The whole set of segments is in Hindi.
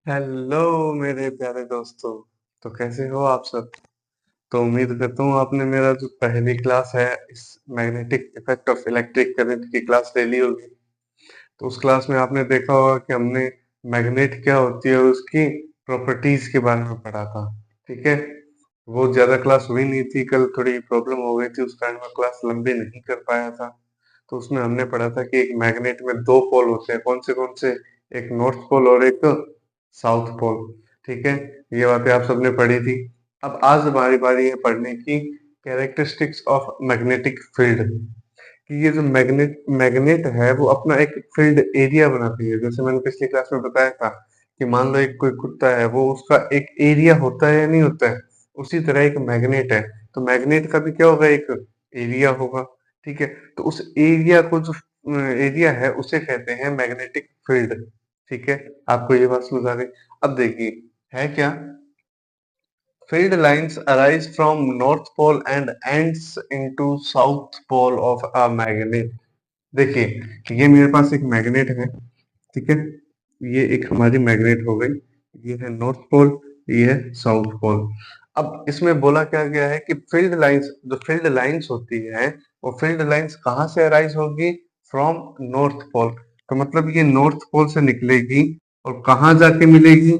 हेलो मेरे प्यारे दोस्तों। तो कैसे हो आप सब। तो उम्मीद करता हूँ आपने मेरा जो पहली क्लास है इस magnetic effect of electric current की क्लास ले ली होगी। तो उस क्लास में आपने देखा होगा कि हमने मैग्नेट क्या होती है और उसकी प्रॉपर्टीज के बारे में पढ़ा था। ठीक है। वो ज्यादा क्लास हुई नहीं थी, कल थोड़ी प्रॉब्लम हो गई थी, उस कारण मैं क्लास लंबी नहीं कर पाया था। तो उसमें हमने पढ़ा था कि एक मैग्नेट में दो पोल होते हैं। कौन से? एक नॉर्थ पोल और एक साउथ पोल। ठीक है। ये बातें आप सबने पढ़ी थी। अब आज हमारी बारी है पढ़ने की कैरेक्टरिस्टिक्स ऑफ मैग्नेटिक फील्ड। कि ये जो मैग्नेट मैग्नेट है वो अपना एक फील्ड एरिया बनाती है। जैसे मैंने पिछली क्लास में बताया था कि मान लो एक कोई कुत्ता है, वो उसका एक एरिया होता है या नहीं होता है। उसी तरह एक मैग्नेट है, तो मैग्नेट का भी क्या होगा, एक एरिया होगा। ठीक है। तो उस एरिया को जो एरिया है उसे कहते हैं मैग्नेटिक फील्ड। ठीक है। आपको ये बात समझ आ गई। अब देखिए है क्या। Field lines arise from North Pole and ends into South Pole of a magnet। देखिए ये मेरे पास एक मैग्नेट है। ठीक है। ये एक हमारी मैग्नेट हो गई। ये है नॉर्थ पोल, ये है साउथ पोल। अब इसमें बोला क्या गया है कि फील्ड लाइंस होती है, वो फील्ड लाइंस कहाँ से अराइज होगी? From north pole. तो मतलब ये नॉर्थ पोल से निकलेगी और कहाँ जाके मिलेगी?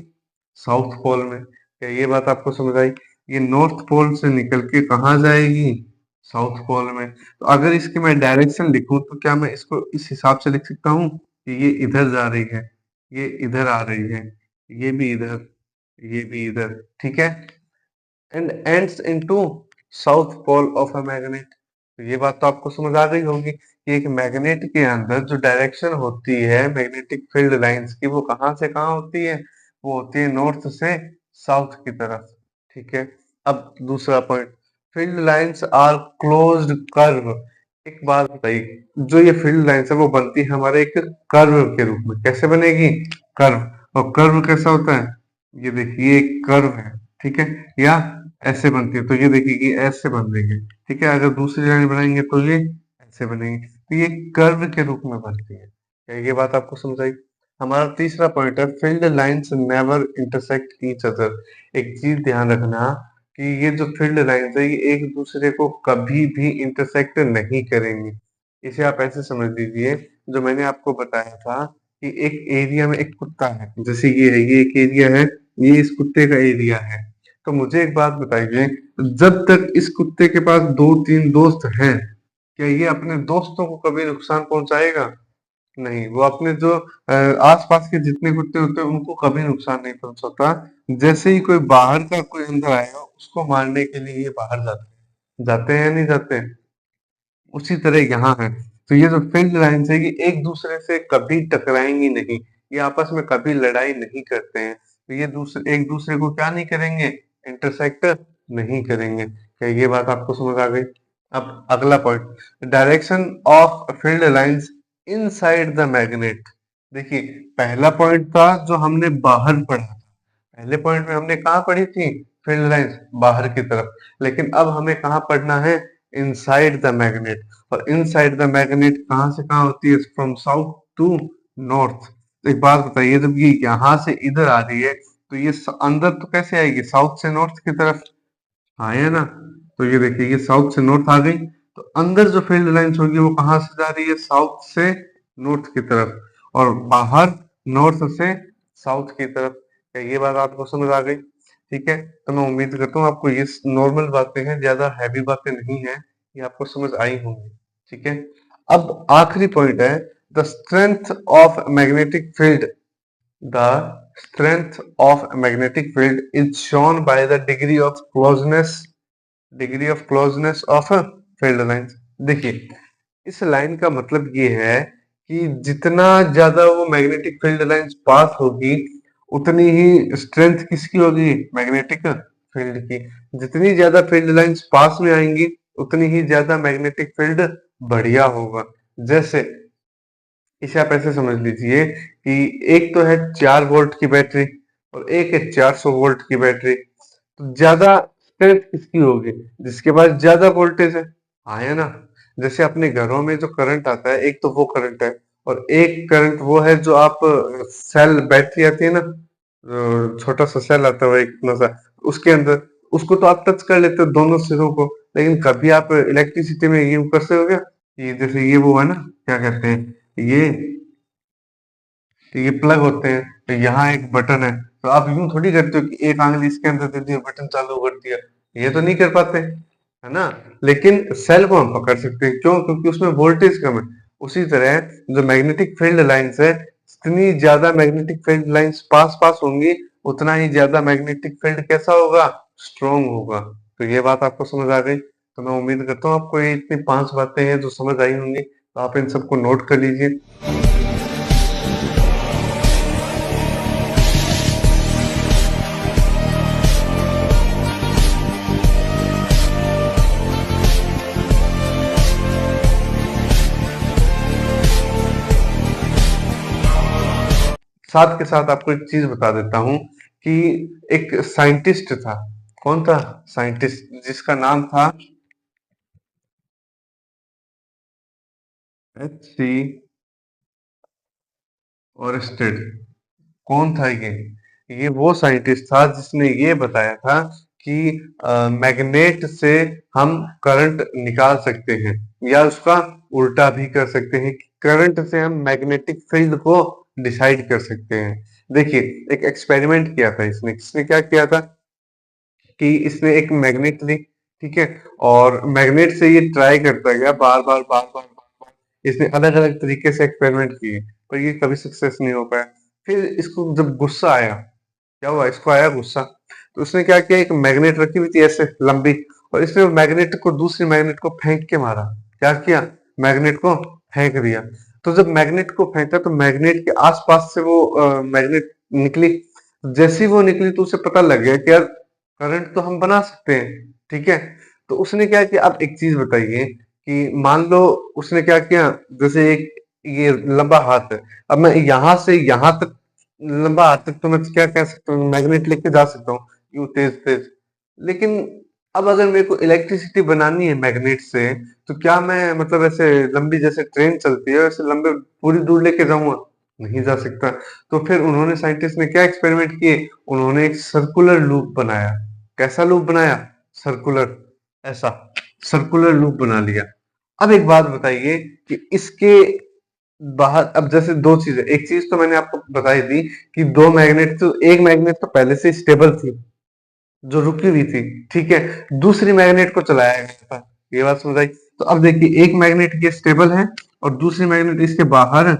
साउथ पोल में। क्या ये बात आपको समझ आई? ये नॉर्थ पोल से निकल के कहाँ जाएगी? साउथ पोल में। तो अगर इसकी मैं डायरेक्शन लिखूं तो क्या मैं इसको इस हिसाब से लिख सकता हूँ कि ये इधर जा रही है, ये इधर आ रही है, ये भी इधर, ये भी इधर। ठीक है। And ends into south pole of a magnet. तो ये बात तो आपको समझ आ गई होगी कि एक मैग्नेट के अंदर जो डायरेक्शन होती है मैग्नेटिक फील्ड लाइंस की, वो कहाँ से कहाँ होती है? वो होती है नॉर्थ से साउथ की तरफ। ठीक है। अब दूसरा point, field lines are closed curve. एक बात बताइए, जो ये फील्ड लाइंस है वो बनती है हमारे एक कर्व के रूप में। कैसे बनेगी? कर्व। और कर्व कैसा होता है? ये देखिए एक कर्व है। ठीक है। या ऐसे बनती है, तो ये देखिए कि ऐसे बन रही है। ठीक है। अगर दूसरी लाइन बनाएंगे तो ये ऐसे बनेगी, तो ये कर्व के रूप में बनती है। क्या ये बात आपको समझ आई? हमारा तीसरा पॉइंट है, field lines never intersect each other. एक चीज ध्यान रखना कि ये जो फील्ड लाइंस है ये एक दूसरे को कभी भी इंटरसेक्ट नहीं करेंगी। इसे आप ऐसे समझ लीजिए, जो मैंने आपको बताया था कि एक एरिया में एक कुत्ता है, जैसे ये है, ये एक एरिया है, ये इस कुत्ते का एरिया है। तो मुझे एक बात बताइए, जब तक इस कुत्ते के पास दो तीन दोस्त हैं, क्या ये अपने दोस्तों को कभी नुकसान पहुंचाएगा? नहीं। वो अपने जो आसपास के जितने कुत्ते होते हैं उनको कभी नुकसान नहीं पहुंचाता। जैसे ही कोई बाहर का कोई अंदर आएगा उसको मारने के लिए ये बाहर जाते हैं या नहीं जाते? उसी तरह यहाँ है। तो ये जो फील्ड लाइंस है ये एक दूसरे से कभी टकराएंगी नहीं, ये आपस में कभी लड़ाई नहीं करते हैं। तो ये दूसरे एक दूसरे को क्या नहीं करेंगे? इंटरसेक्ट नहीं करेंगे। क्या ये बात आपको समझ आ गई? अब अगला point, direction of field lines inside the magnet. देखिए पहला पॉइंट था जो हमने बाहर पढ़ा था। पहले पॉइंट में हमने कहाँ पढ़ी थी? फील्ड लाइंस बाहर की तरफ। लेकिन अब हमें कहाँ पढ़ना है? Inside the magnet. और इनसाइड द मैग्नेट कहाँ से कहाँ होती है? From south to north. तो एक बात बताइए, जब ये यहाँ से इधर आ रही है तो ये अंदर तो कैसे आएगी? साउथ से नॉर्थ की तरफ आए ना। तो ये देखिए ये साउथ से नॉर्थ आ गई। तो अंदर जो फील्ड लाइंस होगी वो कहाँ से जा रही है? साउथ से नॉर्थ की तरफ। और बाहर नॉर्थ से साउथ की तरफ। क्या ये बात आपको समझ आ गई? ठीक है। तो मैं उम्मीद करता हूँ आपको ये नॉर्मल बातें हैं, ज्यादा हैवी बातें नहीं है, ये आपको समझ आई होंगी। ठीक है। अब आखिरी पॉइंट है, the strength of magnetic field. The strength of a magnetic field is shown by the degree of closeness of a field lines। देखिए इस लाइन का मतलब ये है कि जितना ज्यादा वो मैग्नेटिक फील्ड लाइंस पास होगी उतनी ही स्ट्रेंथ किसकी होगी? मैग्नेटिक फील्ड की। जितनी ज्यादा फील्ड लाइंस पास में आएंगी उतनी ही ज्यादा मैग्नेटिक फील्ड बढ़िया होगा। जैसे इसे आप ऐसे समझ लीजिए कि एक तो है 4 वोल्ट की बैटरी और एक है 400 वोल्ट की बैटरी। तो ज्यादा स्ट्रेंथ किसकी होगी? जिसके पास ज्यादा वोल्टेज है। आया ना। जैसे अपने घरों में जो करंट आता है, एक तो वो करंट है और एक करंट वो है जो आप सेल बैटरी आती है ना, छोटा सा सेल आता है, वो एक इतना सा, उसके अंदर उसको तो आप टच कर लेते हो दोनों सिरों को, लेकिन कभी आप इलेक्ट्रिसिटी में ये कर सकते हो क्या? ये जैसे ये वो है ना, क्या कहते हैं ये, तो ये प्लग होते हैं, तो यहाँ एक बटन है, तो आप यूं थोड़ी करते हो कि एक आंगली इसके अंदर दे दिया, बटन चालू कर दिया, ये तो नहीं कर पाते, है ना? लेकिन सेल को हम पकड़ सकते हैं, क्यों? क्योंकि उसमें वोल्टेज कम है। उसी तरह जो मैग्नेटिक फील्ड लाइंस है, जितनी ज्यादा मैग्नेटिक फील्ड लाइंस पास पास होंगी, उतना ही ज्यादा मैग्नेटिक फील्ड कैसा होगा? स्ट्रॉन्ग होगा। तो ये बात आपको समझ आ गई? तो मैं उम्मीद करता हूँ आपको ये इतनी 5 बातें हैं जो समझ आई होंगी, तो आप इन सबको नोट कर लीजिए। साथ के साथ आपको एक चीज बता देता हूँ कि एक साइंटिस्ट था। कौन था? साइंटिस्ट जिसका नाम था H.C. ओरस्टेड। कौन था ये? ये वो साइंटिस्ट था जिसने ये बताया था कि मैग्नेट से हम करंट निकाल सकते हैं, या उसका उल्टा भी कर सकते हैं कि करंट से हम मैग्नेटिक फील्ड को डिसाइड कर सकते हैं। देखिए, एक एक्सपेरिमेंट किया था इसने। किसने क्या किया था कि इसने एक मैग्नेट ली, ठीक है, और मैग्नेट से ये ट्राई करता गया बार बार। इसने अलग अलग तरीके से एक्सपेरिमेंट किए, पर ये कभी सक्सेस नहीं हो पाया। फिर इसको जब गुस्सा आया, क्या हुआ? इसको आया गुस्सा, तो उसने क्या किया, एक मैग्नेट रखी हुई थी ऐसे लंबी, और इसने मैग्नेट को दूसरी मैग्नेट को फेंक के मारा। क्या किया? मैग्नेट को फेंक दिया। तो जब मैग्नेट को फेंका तो मैग्नेट के आसपास से वो मैग्नेट निकली। जैसे ही वो निकली तो उसे पता लग गया कि यार करंट तो हम बना सकते हैं, ठीक है। तो उसने क्या किया, अब एक चीज बताइए कि मान लो उसने क्या किया, जैसे एक ये लंबा हाथ है, अब मैं यहाँ से यहाँ तक, लंबा हाथ तक तो मैं क्या कह सकता हूँ, मैग्नेट लेके जा सकता हूँ यूं तेज तेज। लेकिन अब अगर मेरे को इलेक्ट्रिसिटी बनानी है मैग्नेट से, तो क्या मैं मतलब ऐसे लंबी, जैसे ट्रेन चलती है वैसे लंबे पूरी दूर लेके जाऊंगा? नहीं जा सकता। तो फिर उन्होंने, साइंटिस्ट ने क्या एक्सपेरिमेंट किए, उन्होंने एक सर्कुलर लूप बनाया। कैसा लूप बनाया? सर्कुलर, ऐसा सर्कुलर लूप बना लिया। अब एक बात बताइए कि इसके बाहर, अब जैसे दो चीजें, एक चीज तो मैंने आपको बताई थी कि दो मैग्नेट, तो एक मैग्नेट तो पहले से स्टेबल थी जो रुकी हुई थी, ठीक है, दूसरी मैग्नेट को चलाया गया था। ये बात समझ आई? तो अब देखिए, एक मैग्नेट ये स्टेबल है और दूसरी मैग्नेट इसके बाहर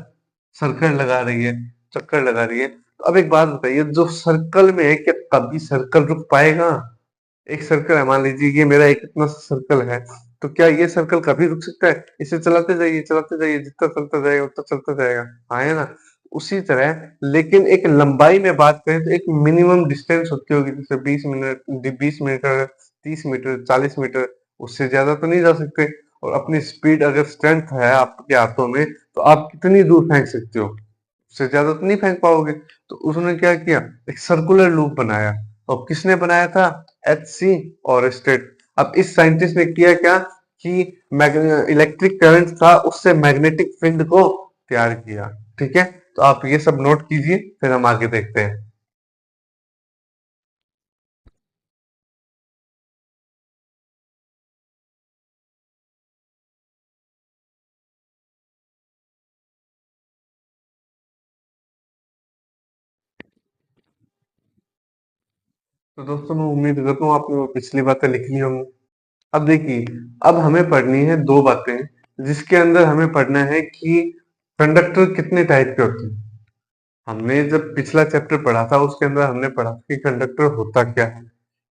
सर्कल लगा रही है, चक्कर लगा रही है। तो अब एक बात बताइए, जो सर्कल में है, क्या कभी सर्कल रुक पाएगा? एक सर्कल है, मान लीजिए ये मेरा एक इतना सा सर्कल है, तो क्या ये सर्कल कभी रुक सकता है? इसे चलाते जाइए, जितना चलता जाएगा उतना चलता जाएगा, हाँ है ना? उसी तरह, लेकिन एक लंबाई में बात करें तो एक मिनिमम डिस्टेंस होती होगी, जैसे 20 मिनट, 20 मीटर, 30 मीटर, 40 मीटर, उससे ज्यादा तो नहीं जा सकते। और अपनी स्पीड, अगर स्ट्रेंथ है आपके हाथों में, तो आप कितनी दूर फेंक सकते हो? उससे ज्यादा तो नहीं फेंक पाओगे। तो उसने क्या किया, एक सर्कुलर लूप बनाया। और किसने बनाया था? H.C. ओरस्टेड। अब इस साइंटिस्ट ने किया क्या कि इलेक्ट्रिक करंट था उससे मैग्नेटिक फील्ड को तैयार किया, ठीक है। तो आप ये सब नोट कीजिए, फिर हम आगे देखते हैं। तो दोस्तों, मैं उम्मीद करता हूँ आपने वो पिछली बातें लिख ली होंगी। अब देखिए, अब हमें पढ़नी है दो बातें, जिसके अंदर हमें पढ़ना है कि कंडक्टर कितने टाइप के होते हैं। हमने जब पिछला चैप्टर पढ़ा था उसके अंदर हमने पढ़ा था कि कंडक्टर होता क्या है।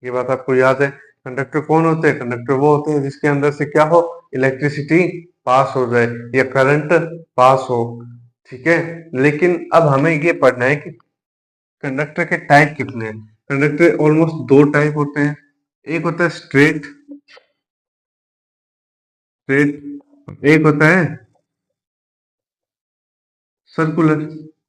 ये बात आपको याद है? कंडक्टर कौन होते हैं? कंडक्टर वो होते हैं जिसके अंदर से क्या हो, इलेक्ट्रिसिटी पास हो जाए या करंट पास हो, ठीक है। लेकिन अब हमें ये पढ़ना है कि कंडक्टर के टाइप कितने हैं। कंडक्टर ऑलमोस्ट दो टाइप होते हैं। एक होता है स्ट्रेट, स्ट्रेट, एक होता है सर्कुलर,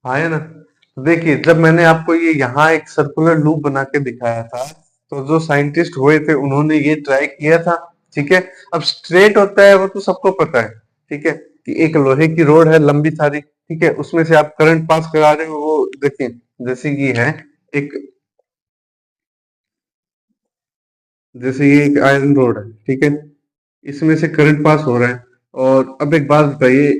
हाँ है ना? तो देखिए, जब मैंने आपको ये यहाँ एक सर्कुलर लूप बना के दिखाया था, तो जो साइंटिस्ट हुए थे उन्होंने ये ट्राई किया था, ठीक है। अब स्ट्रेट होता है वो तो सबको पता है, ठीक है, कि एक लोहे की रोड है लंबी सारी, ठीक है, उसमें से आप करंट पास करा रहे हो, वो देखिए जैसे ये है, एक, जैसे ये एक आयरन रोड है, ठीक है, इसमें से करंट पास हो रहा है। और अब एक बात बताइए,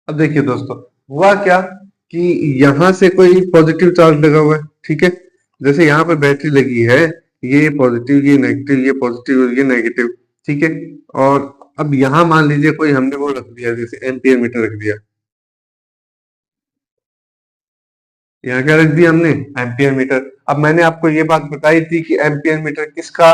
अब देखिए दोस्तों, हुआ क्या कि यहाँ से कोई पॉजिटिव चार्ज लगा हुआ है, ठीक है, जैसे यहाँ पे बैटरी लगी है, ये पॉजिटिव, ये नेगेटिव, ये पॉजिटिव, ये नेगेटिव, ठीक है। और अब यहाँ मान लीजिए कोई हमने वो रख दिया, जैसे एम्पियर मीटर रख दिया। यहाँ क्या रख दिया हमने? Ampere metre. अब मैंने आपको ये बात बताई थी कि एम्पियर मीटर किसका,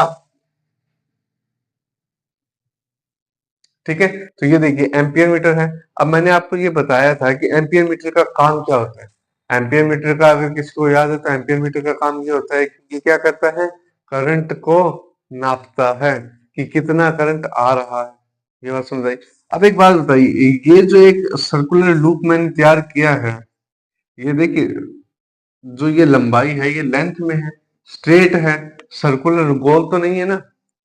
ठीक है, तो ये देखिए एम्पियर मीटर है। अब मैंने आपको ये बताया था कि एम्पियर मीटर का काम क्या होता है। एम्पियर मीटर का अगर किसी को याद है तो एम्पियर मीटर का काम ये होता है कि ये क्या करता है, करंट को नापता है कि कितना करंट आ रहा है। ये बात समझ आई। अब एक बात बताइए, ये जो एक सर्कुलर लूप मैंने तैयार किया है, ये देखिए, जो ये लंबाई है ये लेंथ में है, स्ट्रेट है, सर्कुलर, गोल तो नहीं है ना।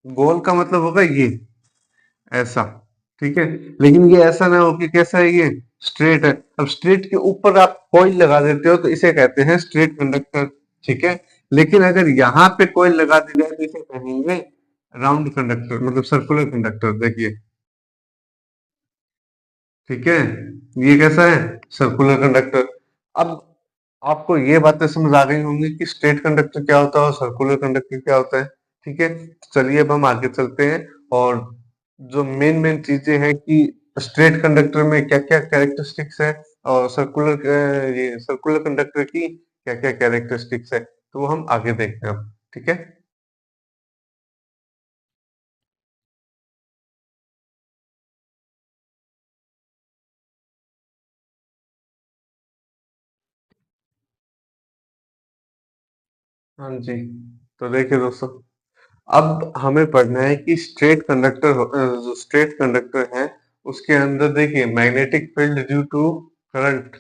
गोल का मतलब होगा ये ऐसा, ठीक है, लेकिन ये ऐसा ना हो कि कैसा है, ये स्ट्रेट है। अब स्ट्रेट के ऊपर आप कॉइल लगा देते हो तो इसे कहते हैं स्ट्रेट कंडक्टर, ठीक है। लेकिन अगर यहाँ पे कॉइल लगा दी जाए तो इसे कहेंगे राउंड कंडक्टर, मतलब सर्कुलर कंडक्टर। देखिए, ठीक है, ये कैसा है, सर्कुलर कंडक्टर। अब आपको ये बातें समझ आ गई होंगी कि स्ट्रेट कंडक्टर क्या होता है और सर्कुलर कंडक्टर क्या होता है, ठीक है। तो चलिए अब हम आगे चलते हैं, और जो मेन मेन चीजें हैं कि स्ट्रेट कंडक्टर में क्या क्या कैरेक्टरिस्टिक्स है, और ये सर्कुलर कंडक्टर की क्या क्या कैरेक्टरिस्टिक्स है, तो वो हम आगे देखते हैं अब, ठीक है। हाँ जी, तो देखिए दोस्तों, अब हमें पढ़ना है कि जो स्ट्रेट कंडक्टर है उसके अंदर देखिए magnetic field due to current.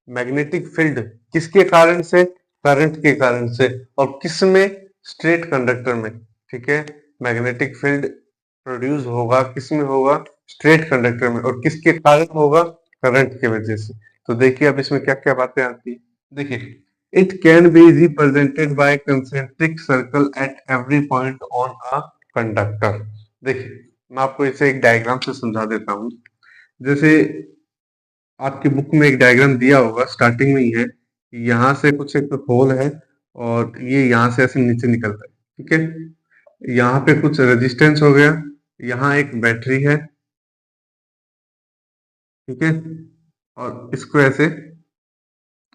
Magnetic field किसके कारण से? करंट के कारण से। और किस में? स्ट्रेट कंडक्टर में, ठीक है। मैग्नेटिक फील्ड प्रोड्यूस होगा, किस में होगा? स्ट्रेट कंडक्टर में। और किसके कारण होगा? करंट की वजह से। तो देखिए अब इसमें क्या क्या बातें आती है। देखिए, it can be represented by concentric circle at every point on a conductor। देखिए, मैं आपको इसे एक डायग्राम से समझा देता हूँ। जैसे आपकी बुक में एक डायग्राम दिया होगा, स्टार्टिंग में ही है, यहाँ से कुछ एक होल है, और ये यहाँ से ऐसे नीचे निकलता है, ठीक है। यहाँ पे कुछ रेजिस्टेंस हो गया, यहाँ एक बैटरी है, ठीक है, और इसको ऐसे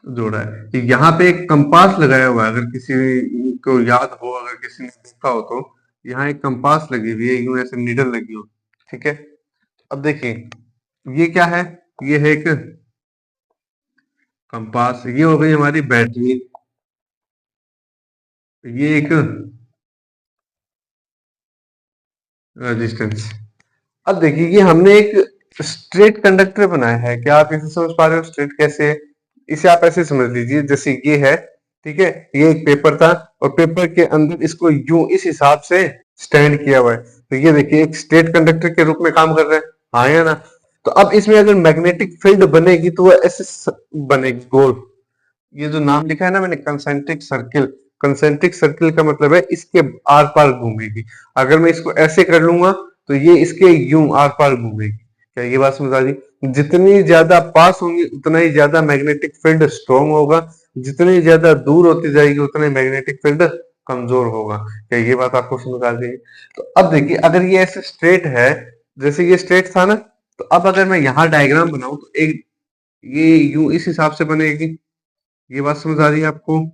जोड़ा है कि यहाँ पे एक कंपास लगाया हुआ है। अगर किसी को याद हो, अगर किसी ने देखा हो तो यहाँ एक कंपास लगी हुई है, यूं ऐसे नीडल लगी हो, ठीक है। अब देखिए, ये क्या है? ये है एक कंपास, ये हो गई हमारी बैटरी, ये एक रेजिस्टेंस। अब देखिए, ये हमने एक स्ट्रेट कंडक्टर बनाया है। क्या आप इसे समझ पा रहे हो? स्ट्रेट कैसे है? इसे आप ऐसे समझ लीजिए, जैसे ये है, ठीक है, ये एक पेपर था, और पेपर के अंदर इसको यूं इस हिसाब से स्टैंड किया हुआ है। तो ये देखिए एक स्ट्रेट कंडक्टर के रूप में काम कर रहा है, हाँ या ना। तो अब इसमें अगर मैग्नेटिक फील्ड बनेगी तो वो ऐसे बनेगी गोल। ये जो नाम लिखा है ना मैंने, कंसेंट्रिक सर्किल, कंसेंट्रिक सर्किल का मतलब है इसके आर पार घूमेगी। अगर मैं इसको ऐसे कर लूंगा तो ये इसके यूं आर पार घूमेगी। क्या ये बात समझ आ रही? जितनी ज्यादा पास होंगी उतना ही ज्यादा मैग्नेटिक फील्ड स्ट्रॉन्ग होगा, जितनी ज्यादा दूर होती जाएगी उतना ही मैग्नेटिक फील्ड कमजोर होगा। क्या ये बात आपको समझ आ गई? तो अब देखिए, अगर ये ऐसे स्ट्रेट है, जैसे ये स्ट्रेट था ना, तो अब अगर मैं यहाँ डायग्राम बनाऊं तो एक ये यूं इस हिसाब से बनेगी। ये बात समझ आ रही है आपको?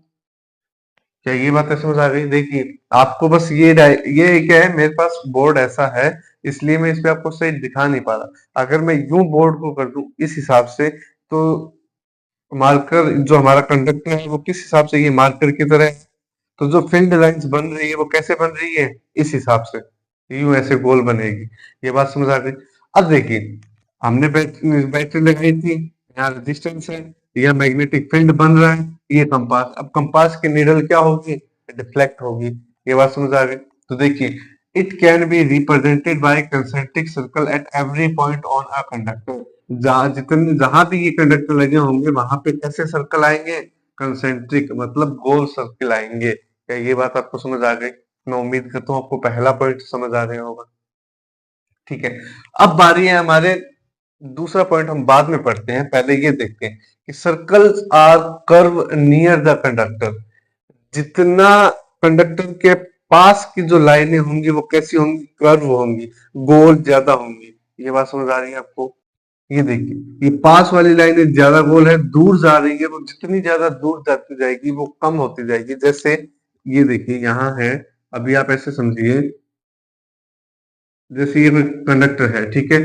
क्या ये बातें समझ आ गई? देखिए, आपको बस ये क्या है, मेरे पास बोर्ड ऐसा है, इसलिए मैं इस पे आपको सही दिखा नहीं पा रहा। अगर मैं यूं बोर्ड को कर दूं इस हिसाब से, तो मार्कर जो हमारा कंडक्टर है वो किस हिसाब से, ये मार्कर की तरह है। तो जो फील्ड लाइंस बन रही है वो कैसे बन रही है? इस हिसाब से, यूं ऐसे गोल बनेगी। ये बात समझ आ गई? अब देखिए, हमने बैटरी लगाई थी, यहाँ रेजिस्टेंस है, यह मैग्नेटिक फील्ड बन रहा है, ये कंपास। अब कंपास की नीडल क्या होगी? डिफ्लेक्ट होगी। ये बात समझ आ गई? तो देखिए, it can be represented by concentric circle at every point on a conductor. जहां भी ये कंडक्टर लगे होंगे वहां पे कैसे सर्कल आएंगे, कंसेंट्रिक मतलब गोल सर्कल आएंगे। क्या ये बात आपको समझ आ गई? मैं उम्मीद करता हूँ आपको पहला पॉइंट समझ आ गया होगा। ठीक है, अब बारी है हमारे दूसरा पॉइंट, हम बाद में पढ़ते हैं, पहले ये देखते हैं कि circles are curve near the conductor. जितना कंडक्टर के पास की जो लाइनें होंगी वो कैसी होंगी, कर्व होंगी, गोल ज्यादा होंगी। ये बात समझ आ रही है आपको? ये देखिए, ये पास वाली लाइनें ज्यादा गोल है, दूर जा रही है, वो जितनी ज्यादा दूर जाती जाएगी वो कम होती जाएगी। जैसे ये देखिए यहाँ है, अभी आप ऐसे समझिए, जैसे ये कंडक्टर है, ठीक है,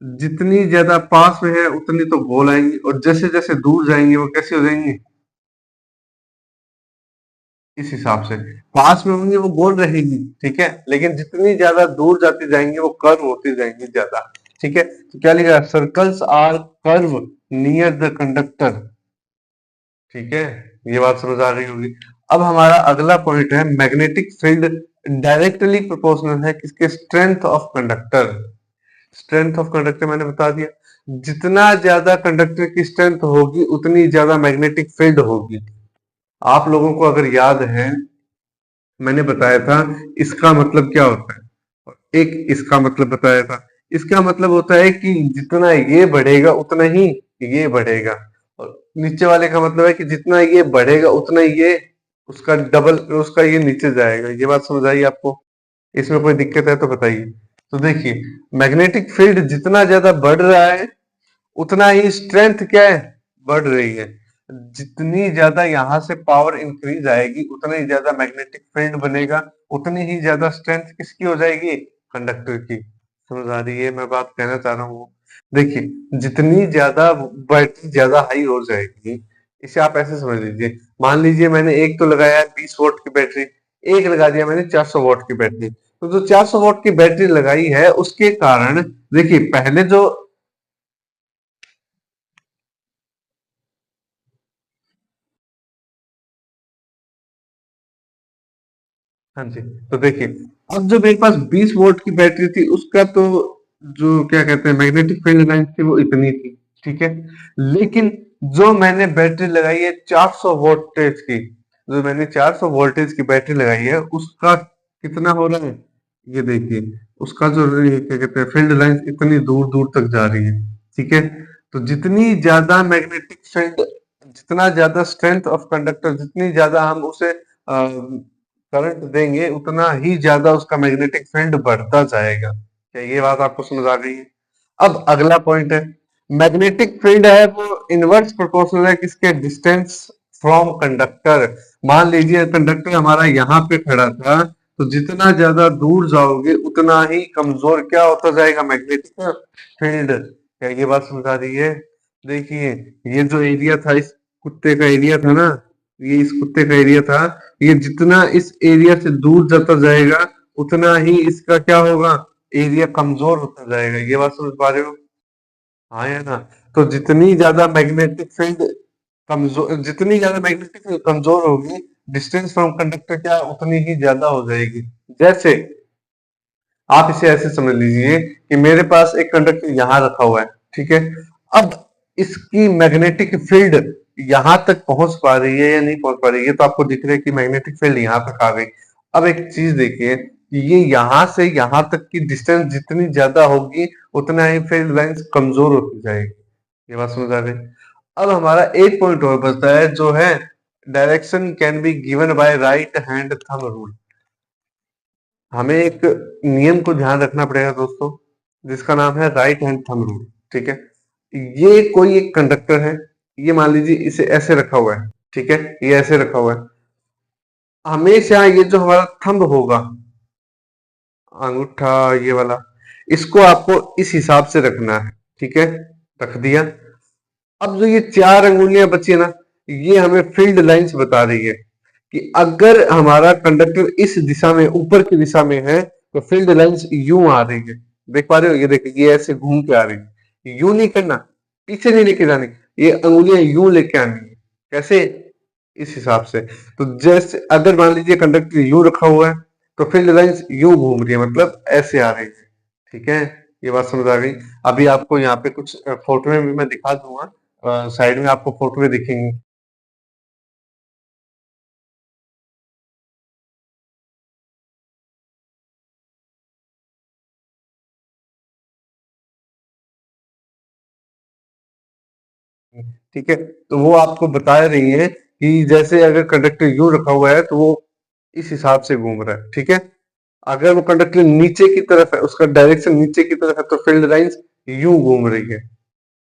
जितनी ज्यादा पास में है उतनी तो गोल आएंगी, और जैसे जैसे दूर जाएंगे वो कैसे हो जाएंगे, इस हिसाब से। पास में होंगी वो गोल रहेगी, ठीक है, लेकिन जितनी ज्यादा दूर जाती जाएंगी वो कर्व होती जाएंगी ज्यादा। ठीक है, तो क्या लिखा, circles are curve near the conductor. ठीक है, ये बात समझ आ रही होगी। अब हमारा अगला पॉइंट है, मैग्नेटिक फील्ड डायरेक्टली प्रोपोर्शनल है किसके, strength of conductor. Strength of conductor मैंने बता दिया, जितना ज्यादा कंडक्टर की स्ट्रेंथ होगी उतनी ज्यादा मैग्नेटिक फील्ड होगी। आप लोगों को अगर याद है, मैंने बताया था इसका मतलब क्या होता है, और एक इसका मतलब बताया था। इसका मतलब होता है कि जितना ये बढ़ेगा उतना ही ये बढ़ेगा, और नीचे वाले का मतलब है कि जितना ये बढ़ेगा उतना ही ये उसका डबल, उसका ये नीचे जाएगा। ये बात समझ आई आपको? इसमें कोई दिक्कत है तो बताइए। तो देखिए, मैग्नेटिक फील्ड जितना ज्यादा बढ़ रहा है उतना ही स्ट्रेंथ क्या है, बढ़ रही है। जितनी ज्यादा यहाँ से पावर इंक्रीज आएगी उतना ही ज्यादा मैग्नेटिक फील्ड बनेगा, उतनी ही ज्यादा स्ट्रेंथ किसकी हो जाएगी, कंडक्टर की। समझ आ रही है मैं बात कहना चाह रहा हूँ? देखिए, जितनी ज्यादा बैटरी ज्यादा हाई हो जाएगी, इसे आप ऐसे समझ लीजिए, मान लीजिए मैंने एक तो लगाया है 20 वोल्ट की बैटरी, एक लगा दिया मैंने 400 वोल्ट की बैटरी। तो जो 400 वोल्ट की बैटरी लगाई है उसके कारण, देखिए पहले जो, हाँ जी, तो देखिए, अब जो मेरे पास 20 वोल्ट की बैटरी थी उसका तो जो क्या कहते हैं मैग्नेटिक फील्ड लाइन थी वो इतनी थी, ठीक है। लेकिन जो मैंने बैटरी लगाई है 400 वोल्टेज की, जो मैंने 400 वोल्टेज की बैटरी लगाई है उसका कितना हो रहा है, ये देखिए, उसका जो ये क्या कहते हैं फील्ड लाइन इतनी दूर दूर तक जा रही है। ठीक है, तो जितनी ज्यादा मैग्नेटिक फील्ड, जितना ज्यादा स्ट्रेंथ ऑफ कंडक्टर, जितनी ज्यादा हम उसे करंट देंगे उतना ही ज्यादा उसका मैग्नेटिक फील्ड बढ़ता जाएगा। क्या ये बात आपको समझ आ गई है? अब अगला पॉइंट है, मैग्नेटिक फील्ड है वो इनवर्स प्रोपोर्शनल है किसके, डिस्टेंस फ्रॉम कंडक्टर। मान लीजिए कंडक्टर हमारा यहाँ पे खड़ा था, तो जितना ज्यादा दूर जाओगे उतना ही कमजोर क्या होता जाएगा, मैग्नेटिक फील्ड। क्या ये बात समझ आ रही है? देखिए, ये जो एरिया था, इस कुत्ते का एरिया था ना, ये इस कुत्ते का एरिया था, ये जितना इस एरिया से दूर जाता जाएगा उतना ही इसका क्या होगा, एरिया कमजोर होता जाएगा। ये बात समझ पा रहे हो? हाँ या ना? तो जितनी ज्यादा मैग्नेटिक फील्ड कमजोर, जितनी ज्यादा मैग्नेटिक फील्ड कमजोर होगी, डिस्टेंस फ्रॉम कंडक्टर क्या उतनी ही ज्यादा हो जाएगी। जैसे आप इसे ऐसे समझ लीजिए कि मेरे पास एक कंडक्टर यहाँ रखा हुआ है, ठीक है, अब इसकी मैग्नेटिक फील्ड यहाँ तक पहुंच पा रही है या नहीं पहुंच पा रही है, तो आपको दिख रहा है कि मैग्नेटिक फील्ड यहाँ तक आ गई। अब एक चीज देखिए कि ये यहाँ से यहाँ तक की डिस्टेंस जितनी ज्यादा होगी उतना ही फील्ड लाइंस कमजोर होती जाएगी। ये बात समझ आ गई? अब हमारा एक पॉइंट और बचता है जो है, direction can be given by right hand thumb rule. हमें एक नियम को ध्यान रखना पड़ेगा दोस्तों, जिसका नाम है राइट हैंड थंब रूल। ठीक है, ये कोई एक कंडक्टर है, ये मान लीजिए इसे ऐसे रखा हुआ है, ठीक है, ये ऐसे रखा हुआ है, हमेशा ये जो हमारा थंब होगा, अंगूठा ये वाला, इसको आपको इस हिसाब से रखना है। ठीक है, रख दिया। अब जो ये चार अंगुलियां बची है ना, ये हमें फील्ड लाइंस बता रही है कि अगर हमारा कंडक्टर इस दिशा में, ऊपर की दिशा में है, तो फील्ड लाइंस यूं आ रही है। देख पा रहे हो? ये देखिए, ये ऐसे घूम के आ रही है, यूं नहीं करना, पीछे नहीं लेके जानी, ये अंगुलियां यूं लेके आनी है। कैसे? इस हिसाब से। तो जैसे अगर मान लीजिए कंडक्टर यूं रखा हुआ है, तो फील्ड लाइंस यूं घूम रही है, मतलब ऐसे आ रही है। ठीक है, ये बात समझ आ गई। अभी आपको यहाँ पे कुछ फोटो में भी मैं दिखा दूंगा, साइड में आपको फोटो में दिखेंगी। ठीक है, तो वो आपको बता रही है कि जैसे अगर कंडक्टर यूं रखा हुआ है तो वो इस हिसाब से घूम रहा है। ठीक है, अगर वो कंडक्टर नीचे की तरफ है, उसका डायरेक्शन नीचे की तरफ है, तो फील्ड लाइंस यूं घूम रही है।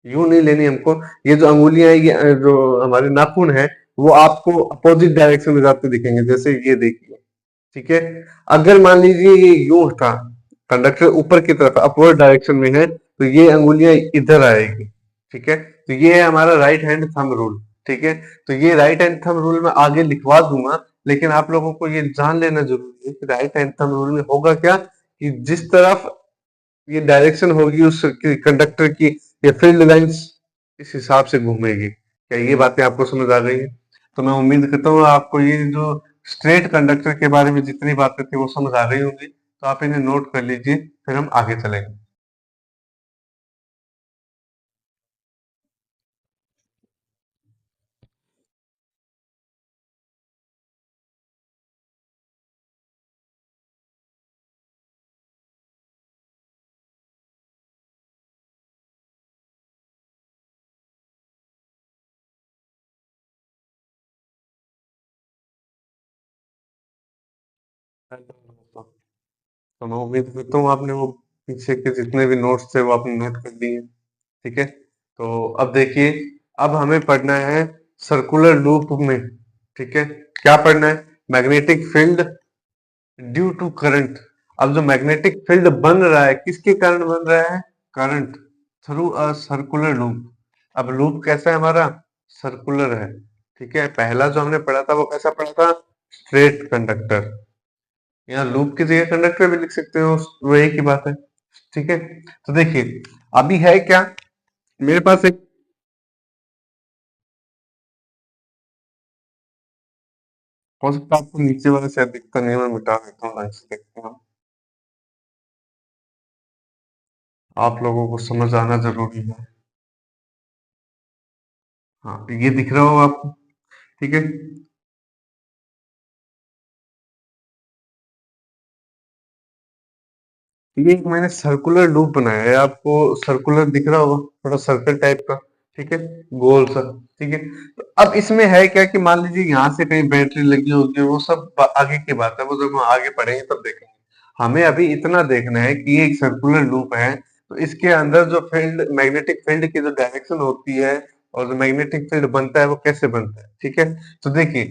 यूं नहीं लेनी हमको, ये जो अंगुलियां है, ये जो हमारे नाखून है, वो आपको अपोजिट डायरेक्शन में जाते दिखेंगे, जैसे ये देखिए। ठीक है, अगर मान लीजिए ये यूं था, कंडक्टर ऊपर की तरफ अपवर्ड डायरेक्शन में है, तो ये अंगुलियां इधर आएगी। ठीक है, तो ये है हमारा राइट हैंड थंब रूल। ठीक है, तो ये राइट हैंड थंब रूल मैं आगे लिखवा दूंगा, लेकिन आप लोगों को ये जान लेना जरूरी है कि राइट हैंड थंब रूल में होगा क्या, कि जिस तरफ ये डायरेक्शन होगी उस कंडक्टर की, ये फील्ड लाइंस इस हिसाब से घूमेगी। क्या ये बातें आपको समझ आ गई है? तो मैं उम्मीद करता हूँ आपको ये जो स्ट्रेट कंडक्टर के बारे में जितनी बातें थी वो समझ आ गई होंगी, तो आप इन्हें नोट कर लीजिए, फिर हम आगे चलेंगे। तो मैं उम्मीद करता हूँ आपने वो पीछे के जितने भी नोट्स थे वो आपने नोट कर लिए। ठीक है, तो अब देखिए, अब हमें पढ़ना है सर्कुलर लूप में। ठीक है, क्या पढ़ना है? Magnetic field due to current. अब जो मैग्नेटिक फील्ड बन रहा है किसके कारण बन रहा है? Current through a circular loop. अब लूप कैसा है हमारा? सर्कुलर है। ठीक है, पहला जो हमने पढ़ा था वो कैसा पढ़ा था? Straight conductor. यहाँ लूप की जगह कंडक्टर भी लिख सकते हो, वो एक ही बात है। ठीक है, तो देखिए, अभी है क्या, मेरे पास एक, हो सकता है आपको नीचे वाला शायद दिखता नहीं है, मैं मिटा देता हूँ लाइन से, देखते हैं। आप लोगों को समझ आना जरूरी है। हाँ, ये दिख रहा हो आपको? ठीक है, ये एक मैंने सर्कुलर लूप बनाया है, आपको सर्कुलर दिख रहा होगा, थोड़ा सर्कल टाइप का। ठीक है, गोल सा। ठीक है, तो अब इसमें है क्या कि मान लीजिए यहाँ से कहीं बैटरी लगी होगी, वो सब आगे की बात है, वो जब हम आगे पढ़ेंगे तब देखेंगे। हमें अभी इतना देखना है कि ये एक सर्कुलर लूप है, तो इसके अंदर जो फील्ड, मैग्नेटिक फील्ड की जो डायरेक्शन होती है और जो मैग्नेटिक फील्ड बनता है वो कैसे बनता है। ठीक है, तो देखिए,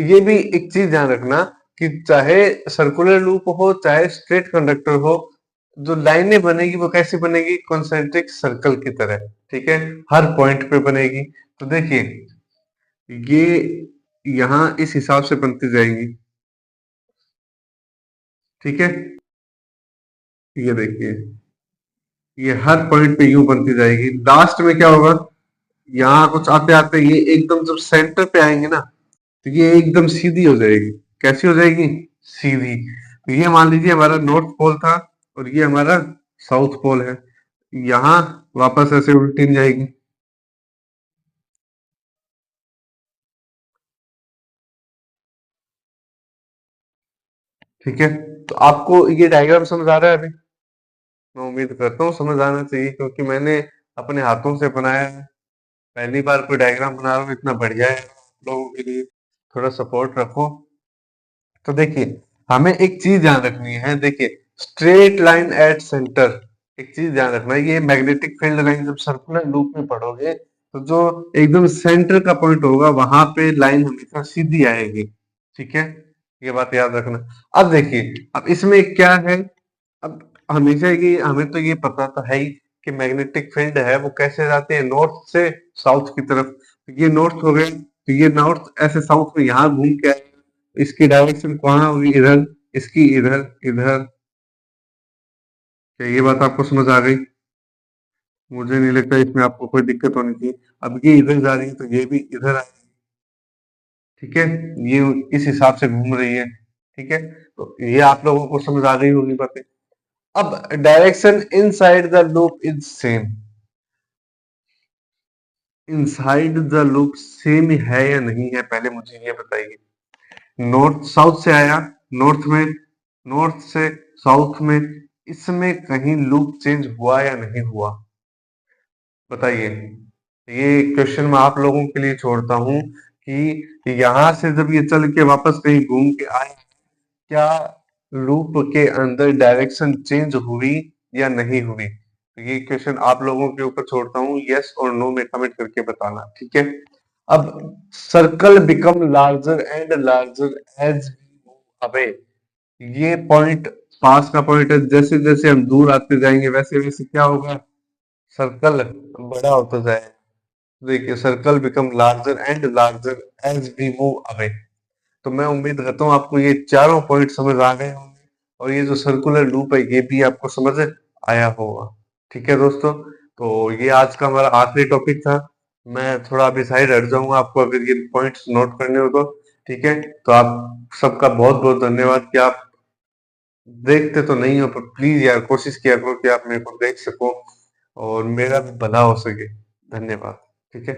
ये भी एक चीज ध्यान रखना कि चाहे सर्कुलर लूप हो चाहे स्ट्रेट कंडक्टर हो, जो लाइनें बनेगी वो कैसी बनेगी? कॉन्सेंट्रिक सर्कल की तरह। ठीक है, हर पॉइंट पे बनेगी। तो देखिए, ये यहाँ इस हिसाब से बनती जाएंगी। ठीक है, ये देखिए, ये हर पॉइंट पे यूं बनती जाएगी। लास्ट में क्या होगा, यहाँ कुछ आते आते ये एकदम जब सेंटर पे आएंगे ना, तो ये एकदम सीधी हो जाएगी। कैसी हो जाएगी? सीधी। तो ये मान लीजिए हमारा नॉर्थ पोल था और ये हमारा साउथ पोल है, यहाँ वापस ऐसे उल्टी नहीं जाएगी। ठीक है, तो आपको ये डायग्राम समझ आ रहा है अभी? मैं उम्मीद करता हूँ समझ आना चाहिए, क्योंकि मैंने अपने हाथों से बनाया है, पहली बार कोई डायग्राम बना रहा हूँ, इतना बढ़िया है। आप लोगों के लिए थोड़ा सपोर्ट रखो। तो देखिए, हमें एक चीज ध्यान रखनी है, देखिए, स्ट्रेट लाइन एट सेंटर। एक चीज ध्यान रखना है, ये मैग्नेटिक फील्ड लाइन जब सर्कुलर लूप में पढ़ोगे, तो जो एकदम सेंटर का पॉइंट होगा वहां पे लाइन हमेशा सीधी आएगी। ठीक है, ये बात याद रखना। अब देखिए, अब इसमें क्या है, अब हमेशा ये, हमें तो ये पता तो है ही कि मैग्नेटिक फील्ड है वो कैसे जाते हैं, नॉर्थ से साउथ की तरफ। ये नॉर्थ हो गए, तो ये नॉर्थ ऐसे साउथ में यहाँ घूम के आएगा, इसकी डायरेक्शन कहाँ होगी? इधर, इसकी इधर, इधर। क्या ये बात आपको समझ आ गई? मुझे नहीं लगता इसमें आपको कोई दिक्कत होनी चाहिए। अब ये इधर जा रही है तो ये भी इधर आएगी। ठीक है, ये इस हिसाब से घूम रही है। ठीक है, तो ये आप लोगों को समझ आ गई होगी बातें। अब direction inside the loop is same. Inside the loop same है या नहीं है, पहले मुझे ये बताइए। नॉर्थ साउथ से आया, नॉर्थ में, नॉर्थ से साउथ में, इसमें कहीं लूप चेंज हुआ या नहीं हुआ, बताइए। ये क्वेश्चन मैं आप लोगों के लिए छोड़ता हूं कि यहां से जब ये चल के वापस कहीं घूम के आए, क्या लूप के अंदर डायरेक्शन चेंज हुई या नहीं हुई। तो ये क्वेश्चन आप लोगों के ऊपर छोड़ता हूँ, यस और नो में कमेंट करके बताना, ठीक है। अब circle become larger and larger as away, ये पॉइंट पास का पॉइंट है, जैसे जैसे हम दूर आते जाएंगे वैसे वैसे क्या होगा, सर्कल बड़ा होता जाएगा। देखिए circle become larger and larger as we move away. तो मैं उम्मीद करता हूँ आपको ये चारों पॉइंट समझ आ गए होंगे, और ये जो सर्कुलर लूप है ये भी आपको समझ आया होगा, ठीक है दोस्तों। तो ये आज का हमारा आखिरी टॉपिक था। मैं थोड़ा अभी साइड हट जाऊंगा, आपको अगर ये पॉइंट्स नोट करने हो तो ठीक है। तो आप सबका बहुत बहुत धन्यवाद कि आप देखते तो नहीं हो, पर प्लीज यार कोशिश किया करो कि आप मेरे को देख सको और मेरा भी भला हो सके। धन्यवाद, ठीक है।